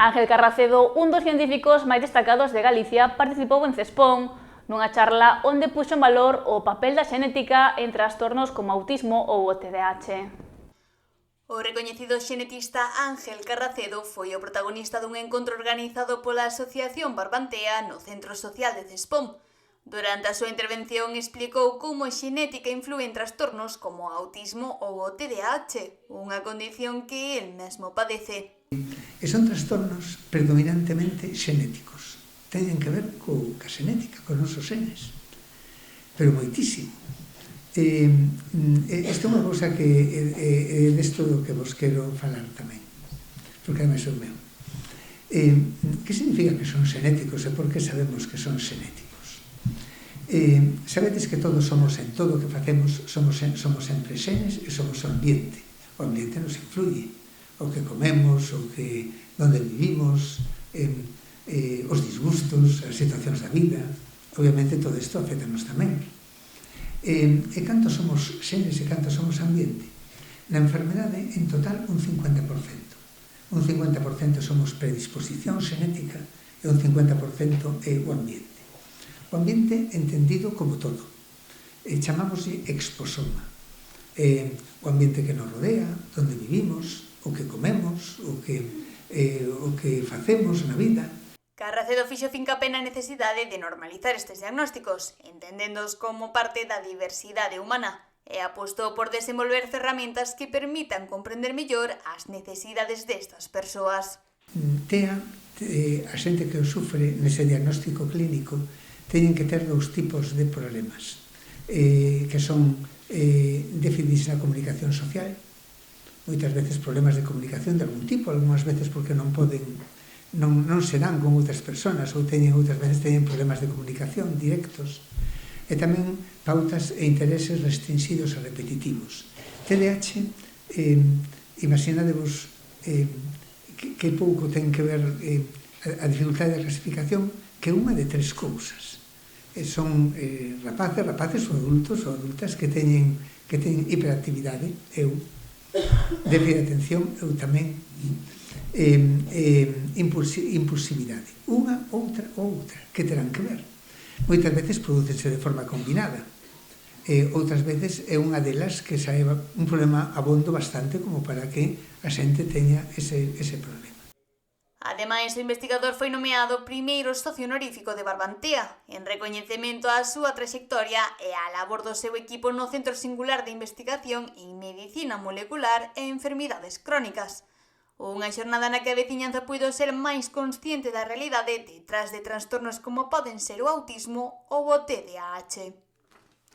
Ángel Carracedo, un dos científicos máis destacados de Galicia, participou en CESPON nunha charla onde puxo en valor o papel da xenética en trastornos como autismo ou o TDAH. O recoñecido xenetista Ángel Carracedo foi o protagonista dun encontro organizado pola Asociación Barbantea no Centro Social de CESPON. Durante a súa intervención explicou como a xenética inflúe en trastornos como o autismo ou o TDAH, unha condición que el mesmo padece. E son trastornos predominantemente xenéticos. Teñen que ver ca xenética, cos nosos genes. Pero moitísimo. Isto é unha cousa que é desto do que vos quero falar tamén, porque ademais é o meu. Que significa que son xenéticos e por que sabemos que son xenéticos? Sabedes que todos somos, en todo o que facemos, somos sempre xenes e somos o ambiente. O ambiente nos influye. O que comemos, onde vivimos, os disgustos, as situacións da vida. Obviamente todo isto afecta-nos tamén. E canto somos xenes e canto somos ambiente? Na enfermedade, en total, un 50%. Un 50% somos predisposición xenética e un 50% é o ambiente. O ambiente entendido como todo. Chamámoslle exposoma. O ambiente que nos rodea, onde vivimos, o que comemos, o que facemos na vida. Carracedo fixo fincapé na necesidade de normalizar estes diagnósticos, entendéndoos como parte da diversidade humana, e apostou por desenvolver ferramentas que permitan comprender mellor as necesidades destas persoas. A xente que o sufre nese diagnóstico clínico teñen que ter dous tipos de problemas, que son déficits na comunicación social, moitas veces problemas de comunicación de algún tipo, algunhas veces porque non se dan con outras persoas ou outras veces teñen problemas de comunicación directos, e tamén pautas e intereses restringidos e repetitivos. TDAH, imaginadevos que pouco ten que ver a dificultade de clasificación, que é unha de tres cousas. Son rapaces ou adultas que teñen hiperactividade, eu, déficit de atención, eu tamén, impulsividade. Unha, outra, que terán que ver. Moitas veces prodúcense de forma combinada. Outras veces é unha delas que sae un problema abondo bastante como para que a xente teña ese problema. Ademais, o investigador foi nomeado primeiro socio honorífico de Barbantea, en recoñecemento á súa traxectoria e á labor do seu equipo no Centro Singular de Investigación en Medicina Molecular e Enfermidades Crónicas. Unha xornada na que a veciñanza puido ser máis consciente da realidade detrás de trastornos como poden ser o autismo ou o TDAH.